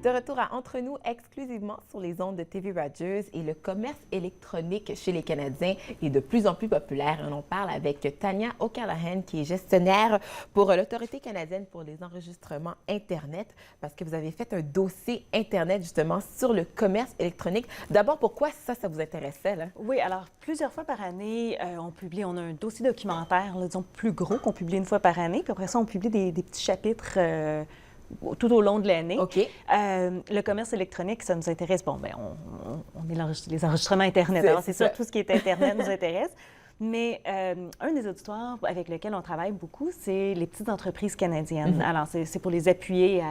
De retour à Entre nous, exclusivement sur les ondes de TV Rogers, et le commerce électronique chez les Canadiens est de plus en plus populaire. On en parle avec Tania O'Callaghan, qui est gestionnaire pour l'Autorité canadienne pour les enregistrements Internet, parce que vous avez fait un dossier Internet justement sur le commerce électronique. D'abord, pourquoi ça vous intéressait, là? Oui, alors plusieurs fois par année, on a un dossier documentaire, là, disons, plus gros qu'on publie une fois par année, puis après ça, on publie des petits chapitres tout au long de l'année. OK. Le commerce électronique, ça nous intéresse. Bon, bien, on est les enregistrements Internet. Alors, c'est ça, tout ce qui est Internet nous intéresse. Mais un des auditoires avec lesquels on travaille beaucoup, c'est les petites entreprises canadiennes. Alors, c'est pour les appuyer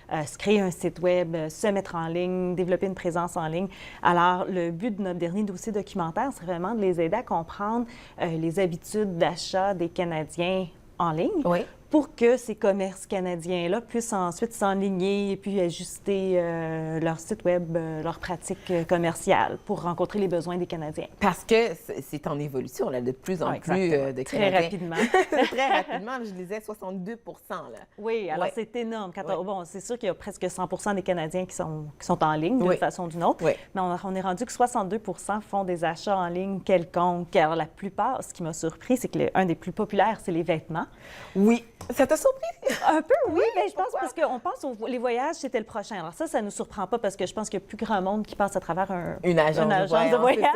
à se créer un site Web, se mettre en ligne, développer une présence en ligne. Alors, le but de notre dernier dossier documentaire, c'est vraiment de les aider à comprendre les habitudes d'achat des Canadiens en ligne. Oui. Pour que ces commerces canadiens-là puissent ensuite s'enligner et puis ajuster leur site Web, leurs pratiques commerciales pour rencontrer les besoins des Canadiens. Parce que c'est en évolution, là, de plus en plus de Canadiens. Très rapidement. Très rapidement, je disais 62 là. Oui, alors c'est énorme. Bon, c'est sûr qu'il y a presque 100 des Canadiens qui sont en ligne d'une façon ou d'une autre, mais on est rendu que 62 font des achats en ligne quelconques. Alors la plupart, ce qui m'a surpris, c'est que un des plus populaires, c'est les vêtements. Oui. Ça t'a surpris? Un peu, oui, mais je pense parce qu'on pense les voyages, c'était le prochain. Alors ça ne nous surprend pas parce que je pense qu'il y a plus grand monde qui passe à travers une agence de voyage.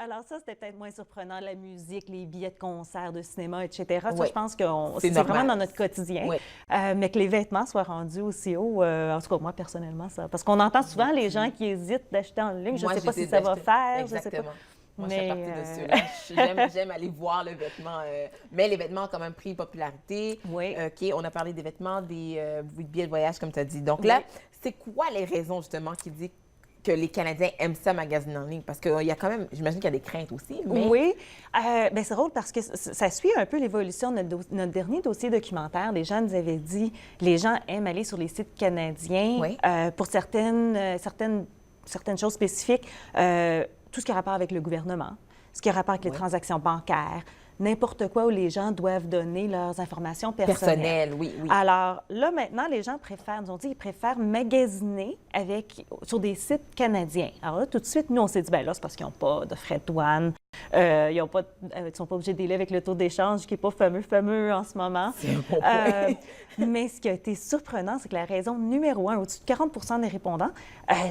Alors ça, c'était peut-être moins surprenant. La musique, les billets de concert, de cinéma, etc. Ça, je pense que c'est vraiment dans notre quotidien. Oui. Mais que les vêtements soient rendus aussi haut, en tout cas, moi, personnellement, ça. Parce qu'on entend souvent les gens qui hésitent d'acheter en ligne. Je ne sais pas si ça va faire. Exactement. Je sais pas. Moi, je fais partie de ceux-là. J'aime aller voir le vêtement. Mais les vêtements ont quand même pris popularité. Oui. OK, on a parlé des vêtements, des billets de voyage, comme tu as dit. Donc là, c'est quoi les raisons, justement, qui disent que les Canadiens aiment ça magasiner en ligne? Parce qu'il y a quand même, j'imagine qu'il y a des craintes aussi. Mais... Oui. Bien, c'est drôle parce que ça suit un peu l'évolution de notre dernier dossier documentaire. Les gens nous avaient dit les gens aiment aller sur les sites canadiens pour certaines choses spécifiques. Tout ce qui a rapport avec le gouvernement, ce qui a rapport avec les transactions bancaires, n'importe quoi où les gens doivent donner leurs informations personnelles. Oui. Alors là, maintenant, les gens nous ont dit qu'ils préfèrent magasiner sur des sites canadiens. Alors là, tout de suite, nous, on s'est dit, bien là, c'est parce qu'ils n'ont pas de frais de douane, ils ne sont pas obligés de délai avec le taux d'échange qui n'est pas fameux en ce moment. C'est un bon point. Mais ce qui a été surprenant, c'est que la raison numéro 1, au-dessus de 40 des répondants,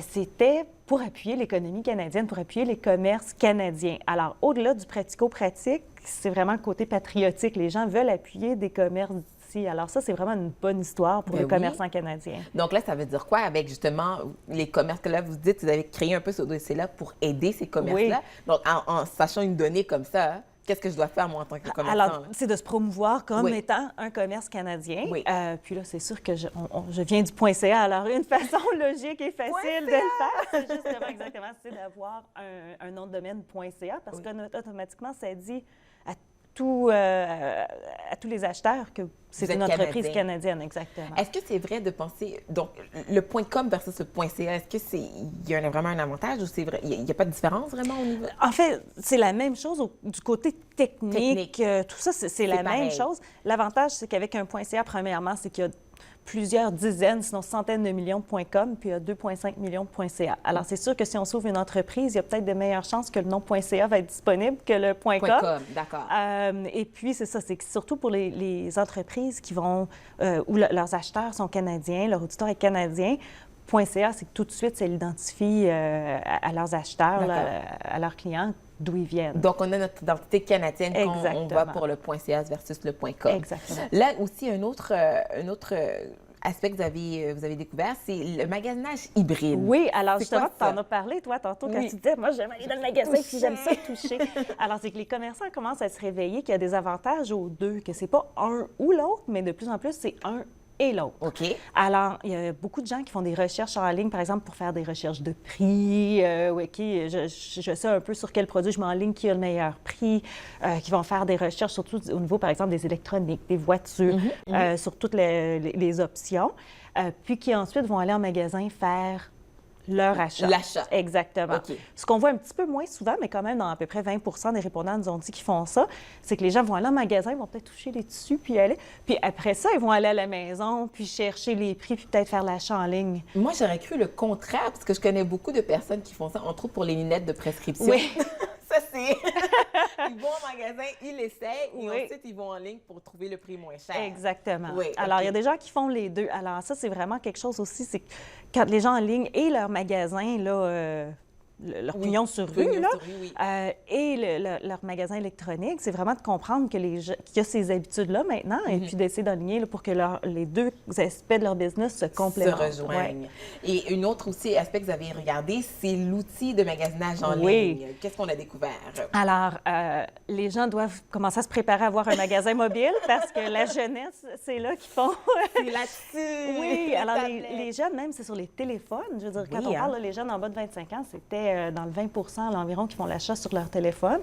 c'était pour appuyer l'économie canadienne, pour appuyer les commerces canadiens. Alors, au-delà du pratico-pratique, c'est vraiment le côté patriotique. Les gens veulent appuyer des commerces d'ici. Alors ça, c'est vraiment une bonne histoire pour les commerçants canadiens. Donc là, ça veut dire quoi avec justement les commerces que là, vous dites, vous avez créé un peu ce dossier-là pour aider ces commerces-là? Donc, en sachant une donnée comme ça, qu'est-ce que je dois faire, moi, en tant que commerçant? Alors, c'est de se promouvoir comme étant un commerce canadien. Oui. Puis là, c'est sûr que je viens du .ca. Alors, une façon logique et facile de le faire, c'est justement, exactement, c'est d'avoir un nom de domaine .ca parce qu'automatiquement, ça dit à tous les acheteurs que c'est une entreprise canadienne, exactement. Est-ce que c'est vrai de penser, donc, le .com versus le .ca, est-ce qu'il y a vraiment un avantage ou c'est vrai, il n'y a pas de différence vraiment au niveau? En fait, c'est la même chose du côté technique. Tout ça, c'est la même chose. L'avantage, c'est qu'avec un .ca, premièrement, c'est qu'il y a plusieurs dizaines, sinon centaines de millions de .com, puis il y a 2,5 millions de .ca. Alors, c'est sûr que si on s'ouvre une entreprise, il y a peut-être de meilleures chances que le nom .ca va être disponible que le .com. D'accord. Et puis, c'est ça, c'est que surtout pour les entreprises qui vont, où leurs acheteurs sont canadiens, leur auditoire est canadien, .ca, c'est que tout de suite, ça l'identifie à leurs acheteurs, à leurs clients, d'où ils viennent. Donc, on a notre identité canadienne quand on va pour le .ca versus le .com. Exactement. Là aussi, un autre aspect que vous avez découvert, c'est le magasinage hybride. Oui, alors justement, tu en as parlé, toi, tantôt, quand tu disais, moi, j'aime aller dans le magasin puis j'aime ça toucher. Alors, c'est que les commerçants commencent à se réveiller qu'il y a des avantages aux deux, que c'est pas un ou l'autre, mais de plus en plus, c'est un et l'autre. OK. Alors, il y a beaucoup de gens qui font des recherches en ligne, par exemple, pour faire des recherches de prix. Je sais un peu sur quel produit je m'enligne qui a le meilleur prix, qui vont faire des recherches surtout au niveau, par exemple, des électroniques, des voitures, sur toutes les options, puis qui ensuite vont aller en magasin faire leur achat. L'achat. Exactement. OK. Ce qu'on voit un petit peu moins souvent, mais quand même dans à peu près 20 des répondants nous ont dit qu'ils font ça, c'est que les gens vont aller en magasin, ils vont peut-être toucher les tissus, puis aller. Puis après ça, ils vont aller à la maison, puis chercher les prix, puis peut-être faire l'achat en ligne. Moi, j'aurais cru le contraire, parce que je connais beaucoup de personnes qui font ça, entre autres pour les lunettes de prescription. Oui. Ça, c'est... Ils vont au magasin, ils l'essayent, et Oui. ensuite, ils vont en ligne pour trouver le prix moins cher. Exactement. Oui, Alors, OK. il y a des gens qui font les deux. Alors, ça, c'est vraiment quelque chose aussi, c'est que quand les gens en ligne et leur magasin, là, leur Oui, pignon sur rue, pignon là, sur rue, oui. et leur magasin électronique, c'est vraiment de comprendre que qu'il y a ces habitudes-là maintenant et puis d'essayer d'aligner là, pour que les deux aspects de leur business se Se complémentent. rejoignent. Et une autre aussi aspect que vous avez regardé, c'est l'outil de magasinage en Oui. ligne. Qu'est-ce qu'on a découvert? Alors, les gens doivent commencer à se préparer à avoir un magasin mobile parce que la jeunesse, c'est là qu'ils font. C'est là-dessus! Oui, alors tablettes. les jeunes, même, c'est sur les téléphones. Je veux dire, quand Oui, on hein. parle, là, les jeunes en bas de 25 ans, c'était dans le 20 à l'environ qui font l'achat sur leur téléphone.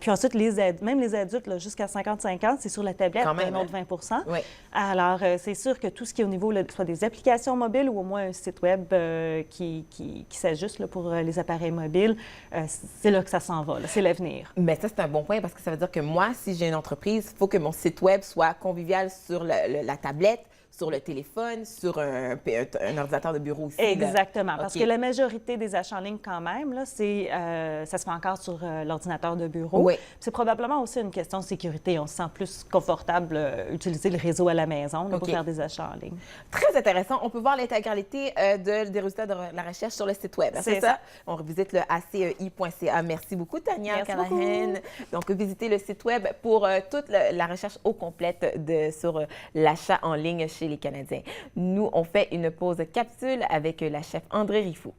Puis ensuite, même les adultes, là, jusqu'à 55 ans, c'est sur la tablette, Quand même, un autre 20 Oui. Alors, c'est sûr que tout ce qui est au niveau, là, soit des applications mobiles ou au moins un site web qui s'ajuste là, pour les appareils mobiles, c'est là que ça s'en va. Là. C'est l'avenir. Mais ça, c'est un bon point parce que ça veut dire que moi, si j'ai une entreprise, il faut que mon site web soit convivial sur la tablette, sur le téléphone, sur un ordinateur de bureau aussi. là. Exactement. Parce OK. que la majorité des achats en ligne, quand même, là, ça se fait encore sur l'ordinateur de bureau. Oui. Puis c'est probablement aussi une question de sécurité. On se sent plus confortable utiliser le réseau à la maison là, pour OK. faire des achats en ligne. Très intéressant. On peut voir l'intégralité des résultats de la recherche sur le site web. C'est C'est ça. ça? On revisite le acei.ca. Merci beaucoup, Tania Merci Callahan. Donc, visitez le site web pour toute la recherche au complète sur l'achat en ligne chez les Canadiens. Nous, on fait une pause capsule avec la chef André Riffaut.